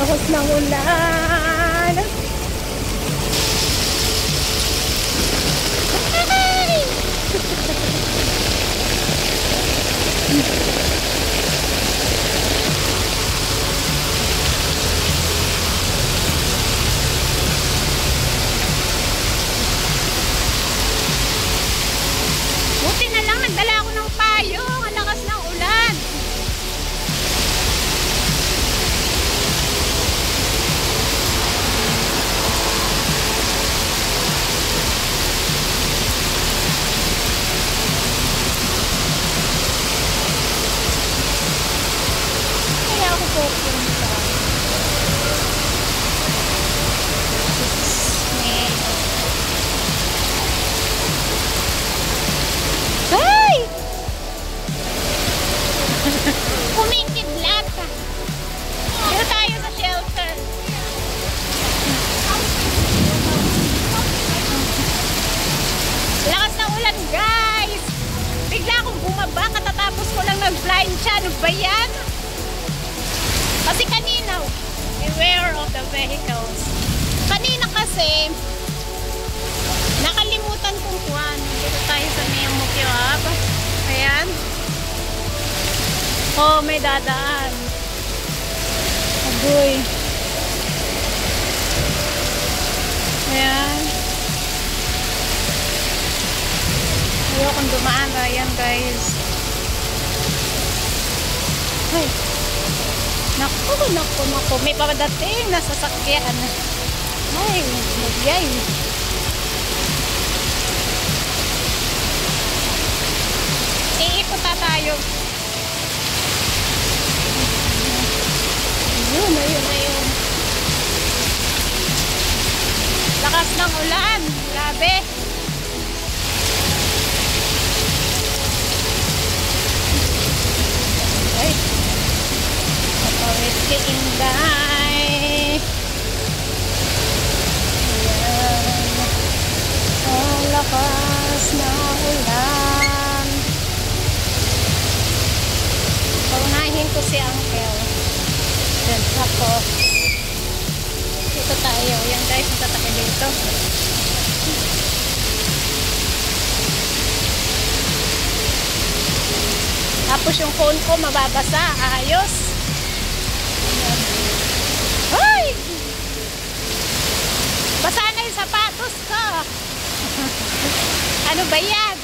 Lakas ng ulan. Buti na lang nagdala ako ng payong. Ang lakas ng ulan. Kaya ako pupunta. Ay! Kumikidlat. Dito tayo sa shelter. Lakas ng ulan, guys. Bigla akong bumaba katatapos ko lang nag-blind siya. Ano ba yan? Kasi kanina, beware of the vehicles. Kanina kasi, nakalimutan kong kuhan. Dito tayo sa Miyang Mukiwab. Ayan. Oh, may dadaan. Agoy. Ayan. Ayokong dumaan. Ayan, guys. Ay. Naku, naku, naku. May pamadating na sasakyan. Ay, magyay. Iikuta tayo. Ayun, ayun, ayun. Lakas ng ulan. Grabe. Ay. Kapawit si Inday. Ayan. Ang lakas ng ulan. Paunahin ko si Uncle. Then ako. Dito tayo. Yan guys, matatake dito. Tapos yung phone ko mababasa. Ayos. Ay! Basa na yung sapatos ko. Ano ba yan?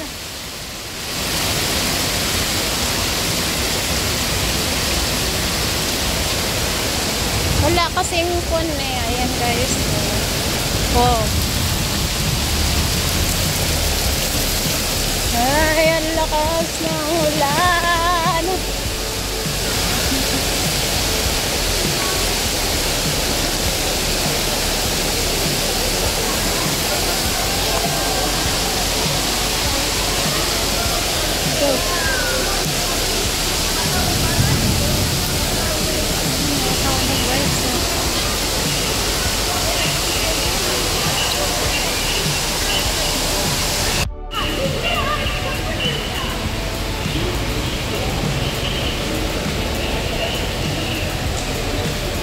Wala kasing phone na yan. Ayan guys. Oh. Ay, ang lakas ng ulan.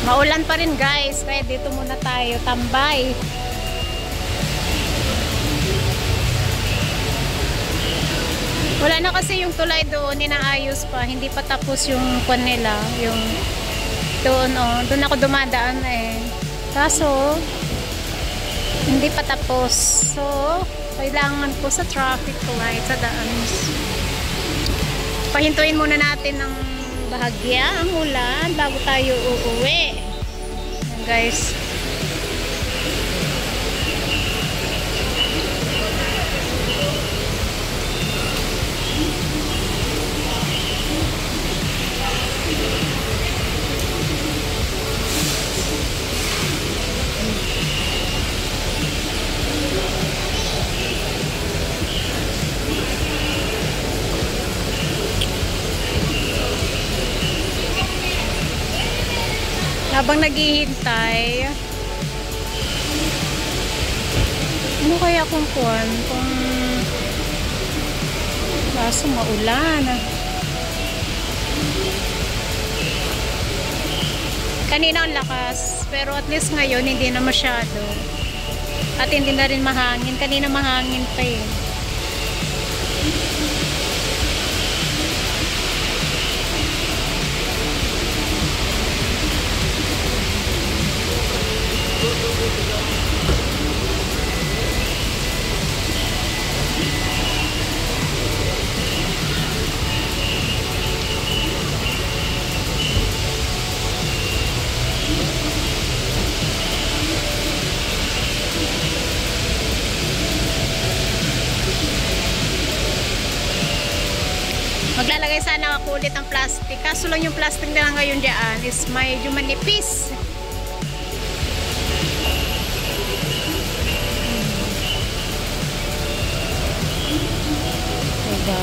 Maulan pa rin guys, kaya dito muna tayo tambay. Wala na kasi yung tulay doon, inaayos pa, hindi pa tapos yung kwan nila, yung doon oh, doon ako dumadaan eh. Kaso hindi pa tapos. So, kailangan po sa traffic light sa daan. Pahintuin muna natin ng bahagya ang ulan bago tayo uuwi. Ayan guys. Habang naghihintay, ano kaya kung kuwan? Kung kaso maulan. Kanina ang lakas, pero at least ngayon hindi na masyado. At hindi na rin mahangin. Kanina mahangin pa eh. Maglalagay sana ako ulit ng plastic. Kaso lang yung plastic nila ngayon dyan is medyo manipis. Diba?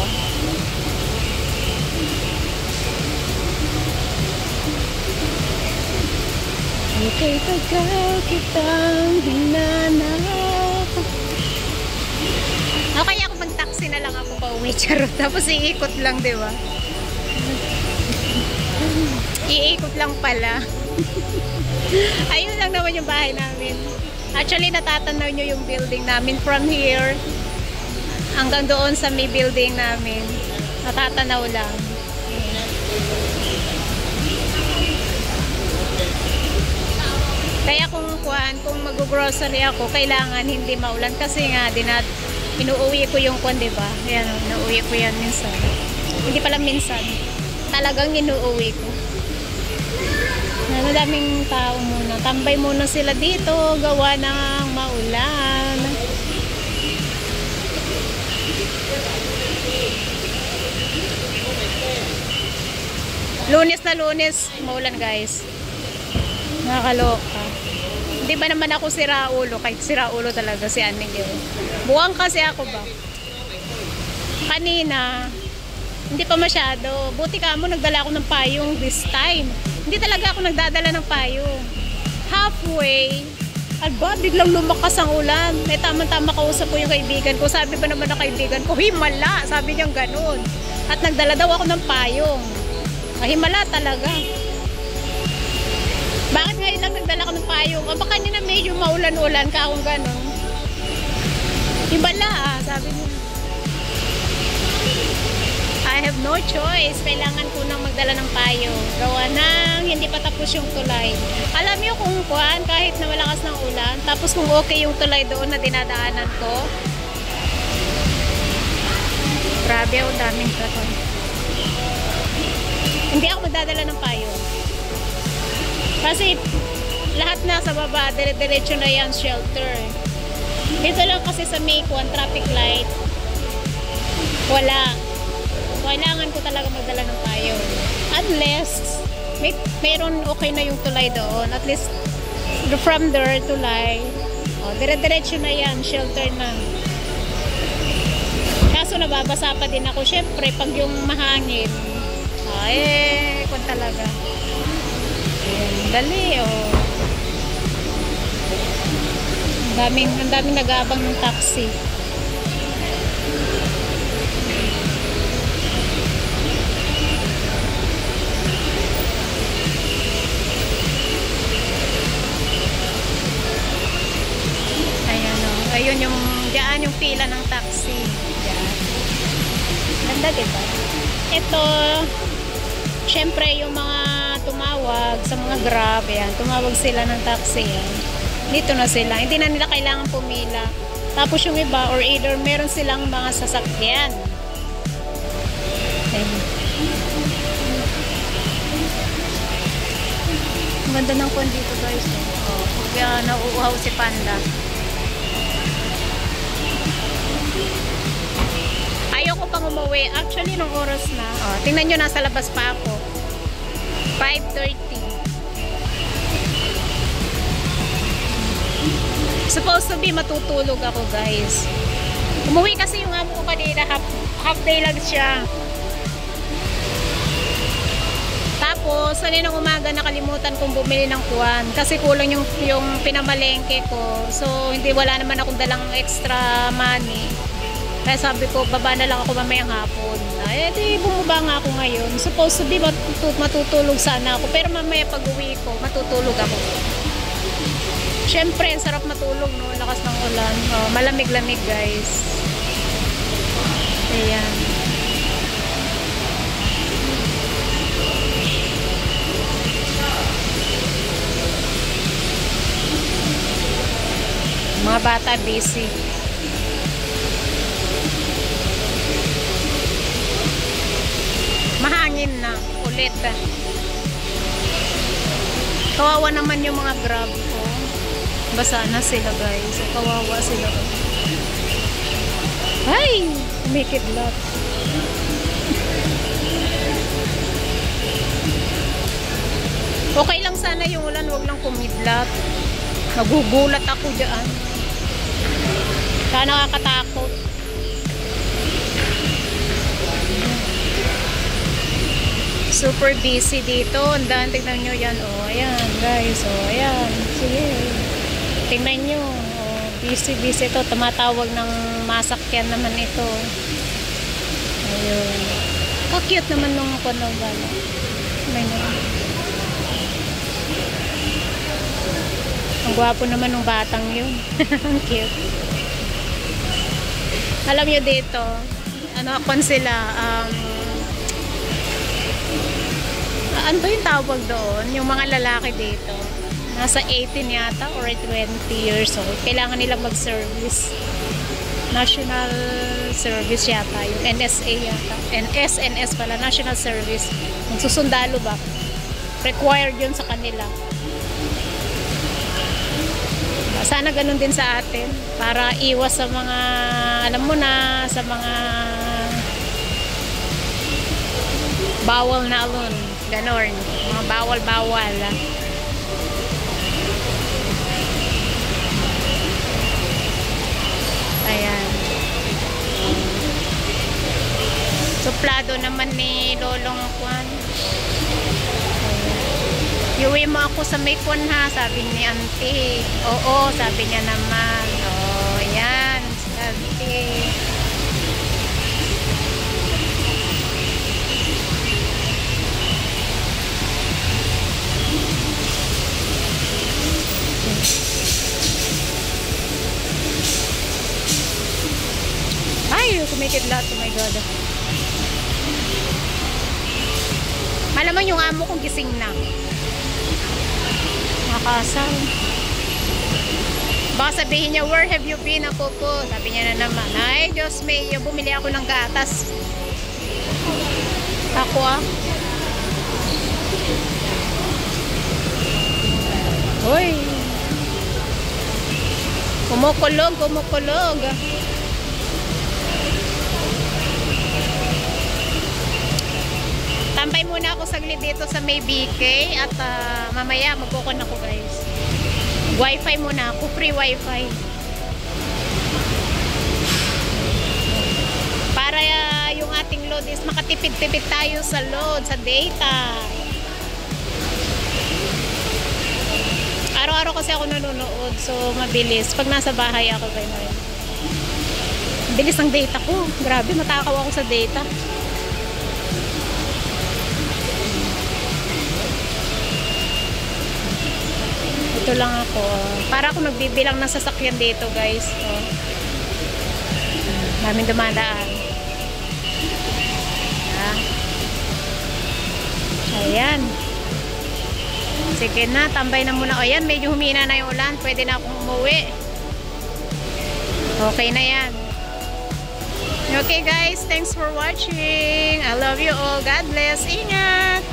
Okay, tagal kitang hinanap. Okay, ako mag-taxi na lang ako pa uwi. Charot. Tapos iikot lang, di ba? Iikot lang pala. Ayun lang naman yung bahay namin. Actually, natatanaw nyo yung building namin from here hanggang doon sa may building namin. Natatanaw lang. Kaya kung mag-grocery ako, kailangan hindi maulan kasi nga inuuwi ko yung kwan, diba? Ayan, inuuwi ko yan minsan. Hindi pala minsan. Talagang inuuwi ko. Daming tao muna. Tambay muna sila dito. Gawa ng maulan. Lunes na Lunes, maulan guys. Nakakaloka. Hindi ba naman ako siraulo? Kahit siraulo talaga si Annigel. Buwang kasi ako ba? Kanina, hindi pa masyado. Buti ka mo, nagdala ako ng payong this time. Hindi talaga ako nagdadala ng payong. Halfway, alba, biglang lumakas ang ulan. May tama-tama kausap ko yung kaibigan ko. Sabi ba naman ng kaibigan ko, himala. Sabi niyang ganun. At nagdala daw ako ng payong. Himala talaga. Bakit ngayon lang nagdala ko ng payong? O baka nila medyo maulan-ulan ka kung gano'n. Himala sabi niya. I have no choice. Kailangan ko nang magdala ng payong. Gawa nang hindi pa tapos yung tulay. Alam niyo kung kuhaan, kahit na malakas ng ulan, tapos kung okay yung tulay doon na dinadaanan ko. Grabe, ang daming katon. Hindi ako magdadala ng payong. Kasi lahat na sa baba, dire-diretso na yan shelter. Dito lang kasi sa Maykuan, traffic light. Wala. Kailangan ko talaga magdala ng payong. Unless, mayroon okay na yung tulay doon. At least, from there, tulay. O, dire-diretso na yan, shelter na. Kaso nababasa pa din ako. Syempre, pag yung mahangin, kung talaga. Ayan, dali, Ang daming nag-aabang ng taxi. Ayun yung, diyan yung pila ng taxi. Diyan. Ganda, diba? Ito, syempre yung mga tumawag sa mga Grab, yan, tumawag sila ng taxi, yan. Dito na sila. Hindi na nila kailangan pumila. Tapos yung iba, or either meron silang mga sasakyan. Ayan. Ang ganda ng kwan dito, guys. Kaya nauuhaw si Panda. Ayoko pang umuwi. Actually, nung oras na. Tingnan nyo, nasa labas pa ako. 5:30. Supposed to be matutulog ako, guys. Umuwi kasi yung amo ko kanina. Half day lang siya. Tapos, kaninang umaga nakalimutan kong bumili ng kuwan. Kasi kulang yung pinamalengke ko. So, wala naman akong dalang extra money. Kaya sabi ko, baba na lang ako mamayang hapon. Ay, di bumaba nga ako ngayon. Supposed to be matutulog sana ako. Pero mamaya pag uwi ko, matutulog ako. Siyempre, sarap matulog, no? Lakas ng ulan. Oh, malamig-lamig, guys. Ayan. Mga bata busy. Mahangin na ulit. Kawawa naman yung mga Grab ko. Basa na sila, guys. Kawawa sila. Ay! Kumikidlat. Okay lang sana yung ulan, wag lang kumidlat. Nagugulat ako dyan. Kaya nakakatakot. Super busy dito. Andan, tignan nyo yan. Oh, ayan, guys. Oh, ayan. Sige. Tingnan nyo. Oh, busy ito. Tumatawag ng masakyan naman ito. Ayun. Ka-cute naman nung panagala. Tingnan nyo. Ang gwapo naman ng batang yun. Ang cute. Alam nyo dito, ano akon sila, ano ba yung tawag doon? Yung mga lalaki dito, nasa 18 yata or 20 years old. Kailangan nilang mag-service. National Service yata. Yung NSA yata. SNS pala. National Service. Magsusundalo ba? Required yun sa kanila. Sana ganun din sa atin para iwas sa mga, alam mo na, sa mga bawal na alon. Ganon. Mga bawal-bawal. Ayan. Suplado naman ni Lolong Kwan. Iuwi mo ako sa may kwan ha, sabi ni auntie. Oo, sabi niya naman. Oh, yan, sabi. Ay, kumikidlat. Oh my God. Malaman yung amo kong gising na. Makasal. Baka sabihin niya, where have you been? Ako po. Sabi niya na naman, ay, Diyos may, bumili ako ng gatas. Ako Hoy. Kumukulog. Tambay muna ako saglit dito sa may BK at mamaya magkukon ako, guys. Wi-Fi muna ako, free Wi-Fi. Para yung ating load is makatipid-tipid tayo sa load, sa data. Araw-araw kasi ako nanonood, so mabilis. Pag nasa bahay ako, guys. Bilis ng data ko. Grabe, matakaw ako sa data. Ito lang ako. Para ako nagbibilang ng sasakyan dito, guys. Oh. Daming dumadaan. Ayan. Sige na, tambay na muna. O yan, medyo humina na yung ulan. Pwede na akong umuwi. Okay na yan. Okay, guys. Thanks for watching. I love you all. God bless. Ingat!